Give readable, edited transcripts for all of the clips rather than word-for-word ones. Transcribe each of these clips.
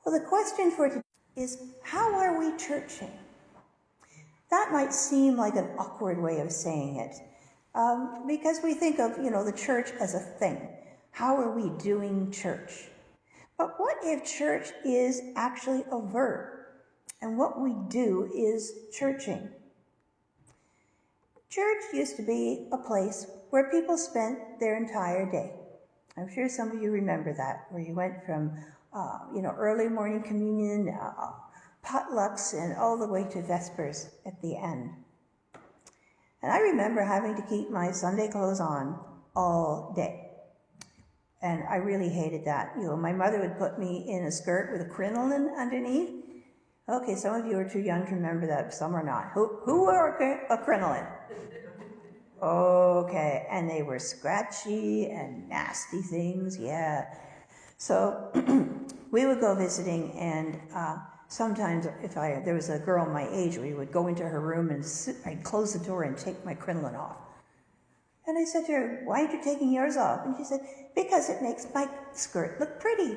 Well, the question for today is, how are we churching? That might seem like an awkward way of saying it, because we think of, the church as a thing. How are we doing church? But what if church is actually a verb, and what we do is churching? Church used to be a place where people spent their entire day. I'm sure some of you remember that, where you went from, early morning communion, potlucks, and all the way to Vespers at the end. And I remember having to keep my Sunday clothes on all day. And I really hated that. My mother would put me in a skirt with a crinoline underneath. Okay, some of you are too young to remember that, some are not. Who wore a crinoline? Okay, and they were scratchy and nasty things, yeah. So we would go visiting, and sometimes if there was a girl my age, we would go into her room and I'd close the door and take my crinoline off. And I said to her, "Why aren't you taking yours off?" And she said, "Because it makes my skirt look pretty."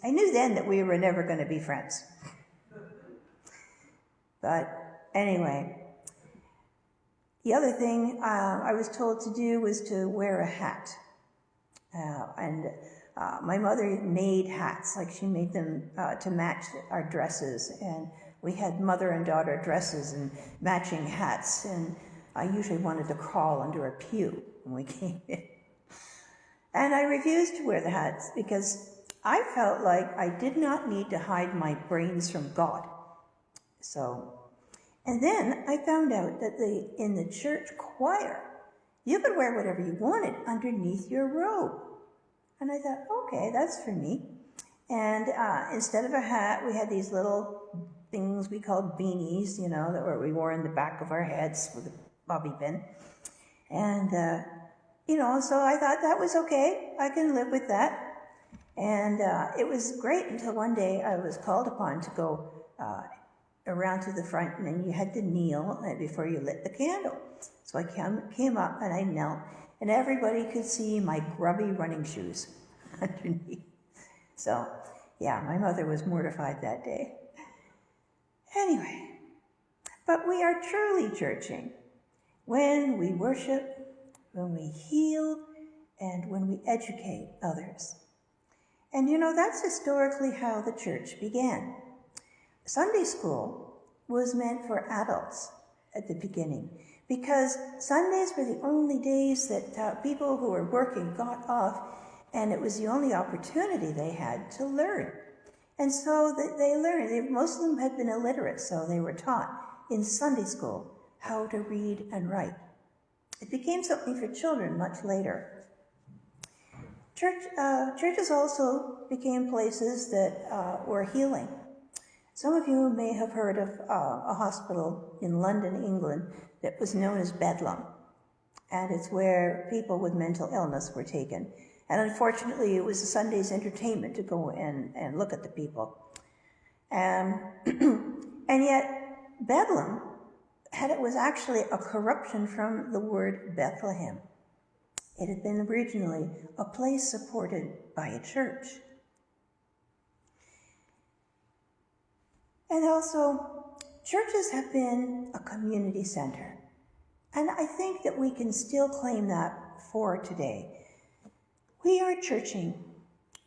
I knew then that we were never going to be friends. But anyway, the other thing I was told to do was to wear a hat. My mother made hats, like she made them to match our dresses. And we had mother and daughter dresses and matching hats. And I usually wanted to crawl under a pew when we came in. And I refused to wear the hats because I felt like I did not need to hide my brains from God. And then I found out that in the church choir, you could wear whatever you wanted underneath your robe. And I thought, okay, that's for me. And instead of a hat, we had these little things we called beanies, that we wore in the back of our heads with a bobby pin. And, so I thought that was okay. I can live with that. And it was great until one day I was called upon to go around to the front, and then you had to kneel before you lit the candle. So I came up and I knelt, and everybody could see my grubby running shoes underneath. So, yeah, my mother was mortified that day. Anyway, but we are truly churching when we worship, when we heal, and when we educate others. And that's historically how the church began. Sunday school was meant for adults at the beginning because Sundays were the only days that people who were working got off, and it was the only opportunity they had to learn. And so they learned. Most of them had been illiterate, so they were taught in Sunday school how to read and write. It became something for children much later. Churches also became places that were healing. Some of you may have heard of a hospital in London, England, that was known as Bedlam. And it's where people with mental illness were taken. And unfortunately, it was a Sunday's entertainment to go in and look at the people. And yet, Bedlam was actually a corruption from the word Bethlehem. It had been originally a place supported by a church. And also, churches have been a community center. And I think that we can still claim that for today. We are churching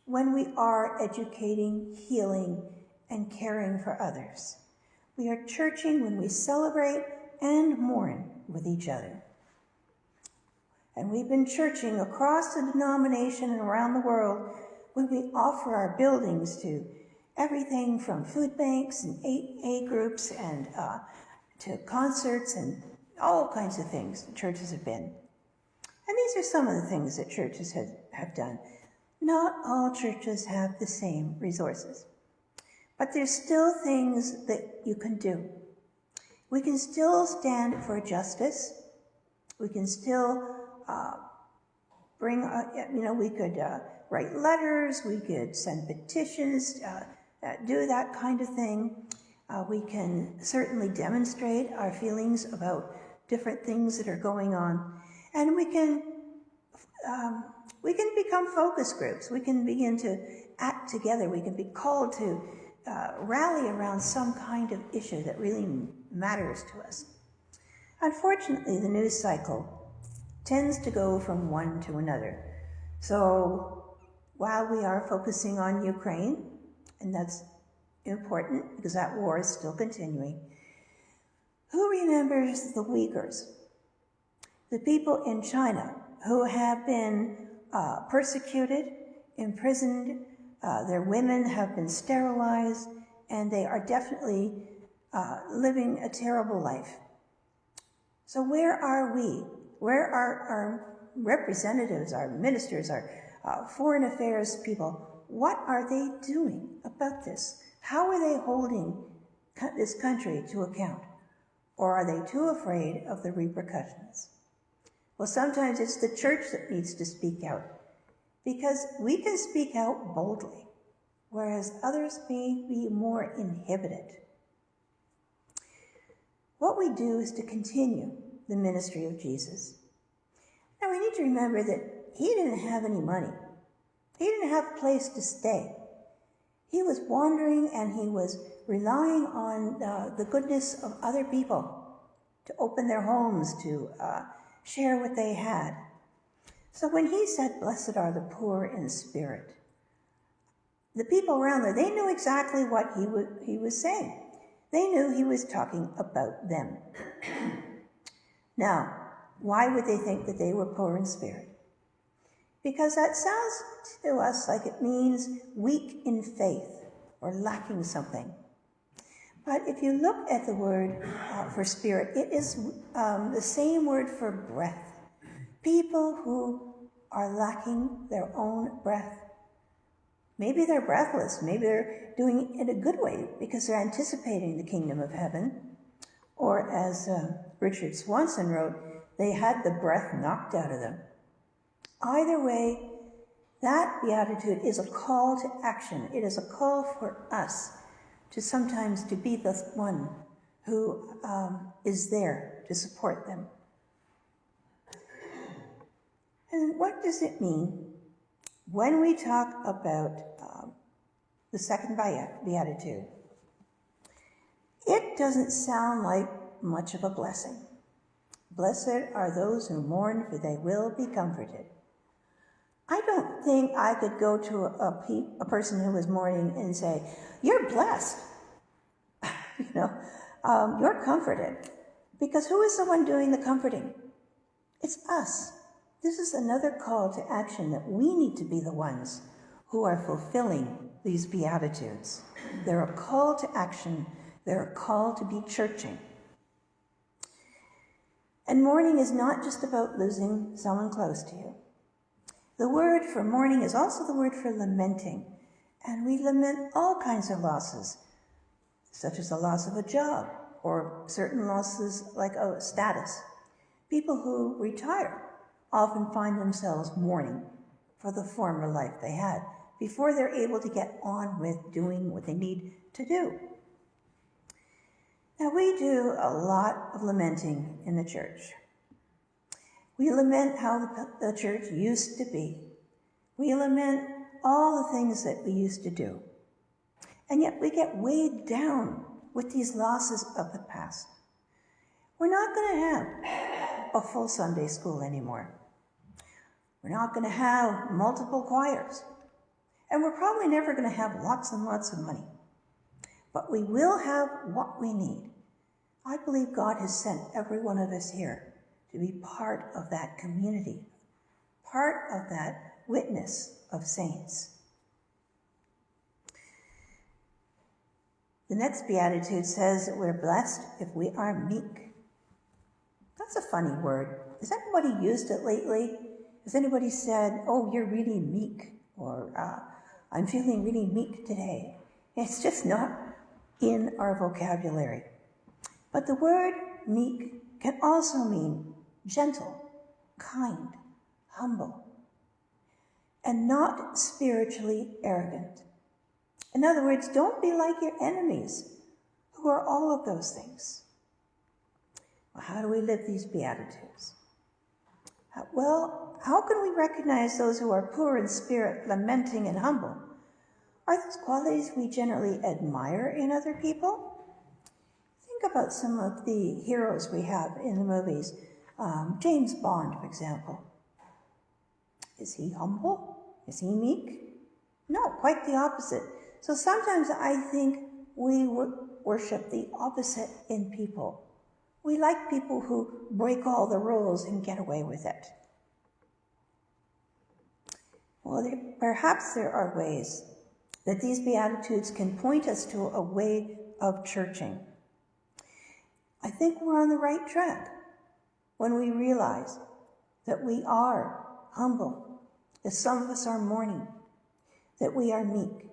when we are educating, healing, and caring for others. We are churching when we celebrate and mourn with each other. And we've been churching across the denomination and around the world when we offer our buildings to everything from food banks and AA groups and to concerts and all kinds of things that churches have been. And these are some of the things that churches have done. Not all churches have the same resources, but there's still things that you can do. We can still stand for justice. We can still we could write letters, we could send petitions, do that kind of thing. We can certainly demonstrate our feelings about different things that are going on. And we can We can become focus groups. We can begin to act together. We can be called to rally around some kind of issue that really matters to us. Unfortunately, the news cycle tends to go from one to another. So while we are focusing on Ukraine, and that's important because that war is still continuing, who remembers the Uyghurs, the people in China who have been persecuted, imprisoned, their women have been sterilized, and they are definitely living a terrible life. So where are we? Where are our representatives, our ministers, our foreign affairs people? What are they doing about this? How are they holding this country to account? Or are they too afraid of the repercussions? Well, sometimes it's the church that needs to speak out, because we can speak out boldly, whereas others may be more inhibited. What we do is to continue the ministry of Jesus. Now, we need to remember that he didn't have any money. He didn't have a place to stay. He was wandering, and he was relying on the goodness of other people to open their homes, to share what they had. So when he said, "Blessed are the poor in spirit," the people around there, they knew exactly what he was saying. They knew he was talking about them. Now, why would they think that they were poor in spirit? Because that sounds to us like it means weak in faith or lacking something. But if you look at the word for spirit, it is the same word for breath. People who are lacking their own breath. Maybe they're breathless. Maybe they're doing it in a good way because they're anticipating the kingdom of heaven. Or as Richard Swanson wrote, they had the breath knocked out of them. Either way, that beatitude is a call to action. It is a call for us to sometimes to be the one who is there to support them. And what does it mean when we talk about the second beatitude? It doesn't sound like much of a blessing. Blessed are those who mourn, for they will be comforted. I don't think I could go to a person who was mourning and say, "You're blessed." You're comforted. Because who is the one doing the comforting? It's us. This is another call to action that we need to be the ones who are fulfilling these beatitudes. They're a call to action. They're a call to be churching. And mourning is not just about losing someone close to you. The word for mourning is also the word for lamenting. And we lament all kinds of losses, such as the loss of a job or certain losses like a status. People who retire often find themselves mourning for the former life they had before they're able to get on with doing what they need to do. Now, we do a lot of lamenting in the church. We lament how the church used to be. We lament all the things that we used to do. And yet we get weighed down with these losses of the past. We're not going to have a full Sunday school anymore. We're not going to have multiple choirs. And we're probably never going to have lots and lots of money. But we will have what we need. I believe God has sent every one of us here to be part of that community, part of that witness of saints. The next beatitude says that we're blessed if we are meek. That's a funny word. Has anybody used it lately? Has anybody said, "Oh, you're really meek," or "I'm feeling really meek today"? It's just not in our vocabulary. But the word meek can also mean gentle, kind, humble, and not spiritually arrogant. In other words, don't be like your enemies, who are all of those things. Well, how do we live these beatitudes? Well, how can we recognize those who are poor in spirit, lamenting, and humble? Are those qualities we generally admire in other people? Think about some of the heroes we have in the movies. James Bond, for example. Is he humble? Is he meek? No, quite the opposite. So sometimes I think we worship the opposite in people. We like people who break all the rules and get away with it. Well, perhaps there are ways that these Beatitudes can point us to a way of churching. I think we're on the right track when we realize that we are humble, that some of us are mourning, that we are meek.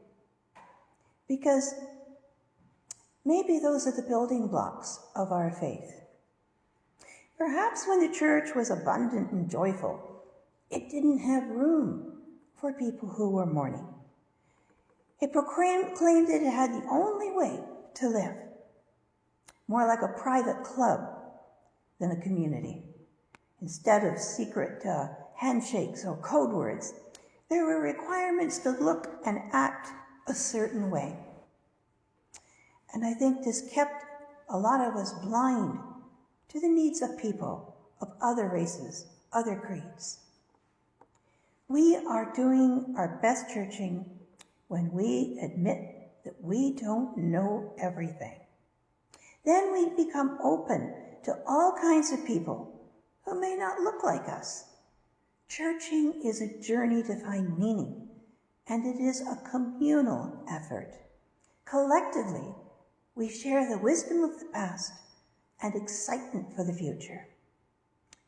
Because maybe those are the building blocks of our faith. Perhaps when the church was abundant and joyful, it didn't have room for people who were mourning. It proclaimed that it had the only way to live, more like a private club than a community. Instead of secret handshakes or code words, there were requirements to look and act a certain way. And I think this kept a lot of us blind to the needs of people of other races, other creeds. We are doing our best churching when we admit that we don't know everything. Then we become open to all kinds of people who may not look like us. Churching is a journey to find meaning, and it is a communal effort. Collectively, we share the wisdom of the past and excitement for the future.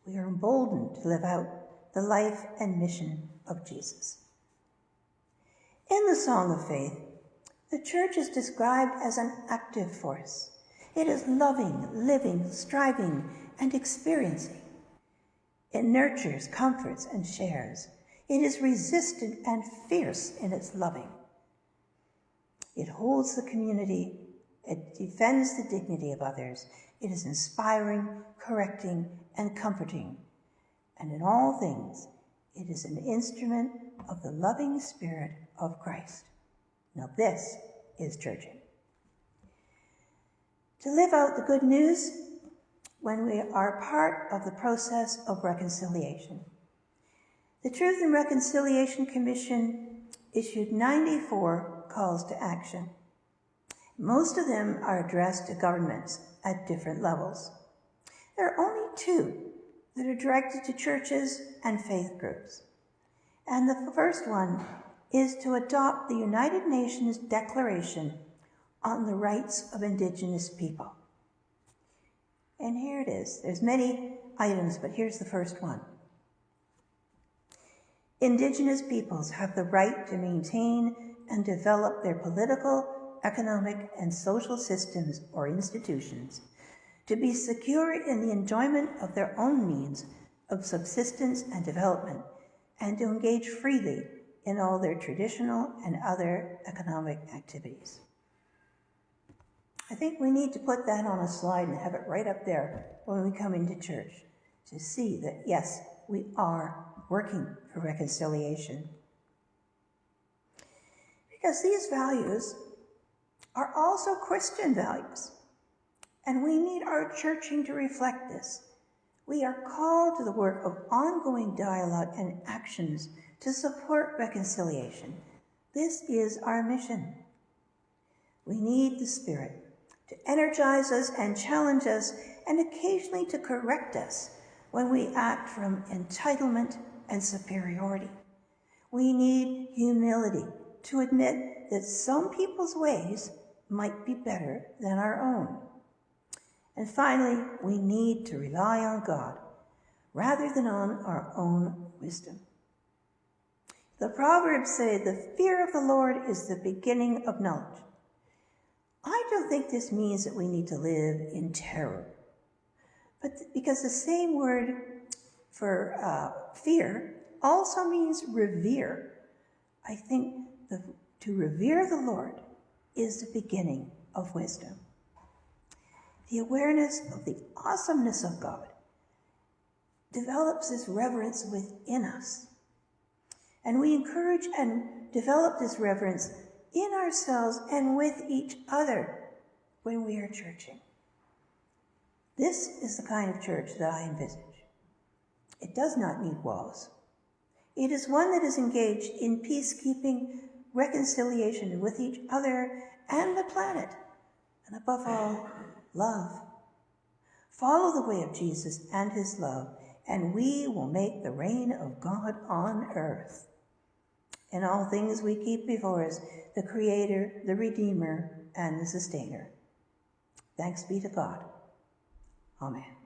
We are emboldened to live out the life and mission of Jesus. In the Song of Faith, the church is described as an active force. It is loving, living, striving, and experiencing. It nurtures, comforts, and shares. It is resistant and fierce in its loving. It holds the community. It defends the dignity of others. It is inspiring, correcting, and comforting. And in all things, it is an instrument of the loving Spirit of Christ. Now this is churching. To live out the good news when we are part of the process of reconciliation. The Truth and Reconciliation Commission issued 94 calls to action. Most of them are addressed to governments at different levels. There are only 2 that are directed to churches and faith groups. And the first one is to adopt the United Nations Declaration on the Rights of Indigenous People. And here it is. There's many items, but here's the first one. Indigenous peoples have the right to maintain and develop their political, economic, and social systems or institutions, to be secure in the enjoyment of their own means of subsistence and development, and to engage freely in all their traditional and other economic activities. I think we need to put that on a slide and have it right up there when we come into church to see that, yes, we are working for reconciliation. Because these values are also Christian values, and we need our churching to reflect this. We are called to the work of ongoing dialogue and actions to support reconciliation. This is our mission. We need the Spirit to energize us and challenge us, and occasionally to correct us when we act from entitlement and superiority. We need humility to admit that some people's ways might be better than our own. And finally, we need to rely on God rather than on our own wisdom. The Proverbs say, "The fear of the Lord is the beginning of knowledge." I don't think this means that we need to live in terror, but because the same word for fear also means revere. I think to revere the Lord is the beginning of wisdom. The awareness of the awesomeness of God develops this reverence within us. And we encourage and develop this reverence in ourselves and with each other when we are churching. This is the kind of church that I envisage. It does not need walls. It is one that is engaged in peacekeeping, reconciliation with each other and the planet, and above all, love. Follow the way of Jesus and his love, and we will make the reign of God on earth. In all things we keep before us the Creator, the Redeemer, and the Sustainer. Thanks be to God. Amen.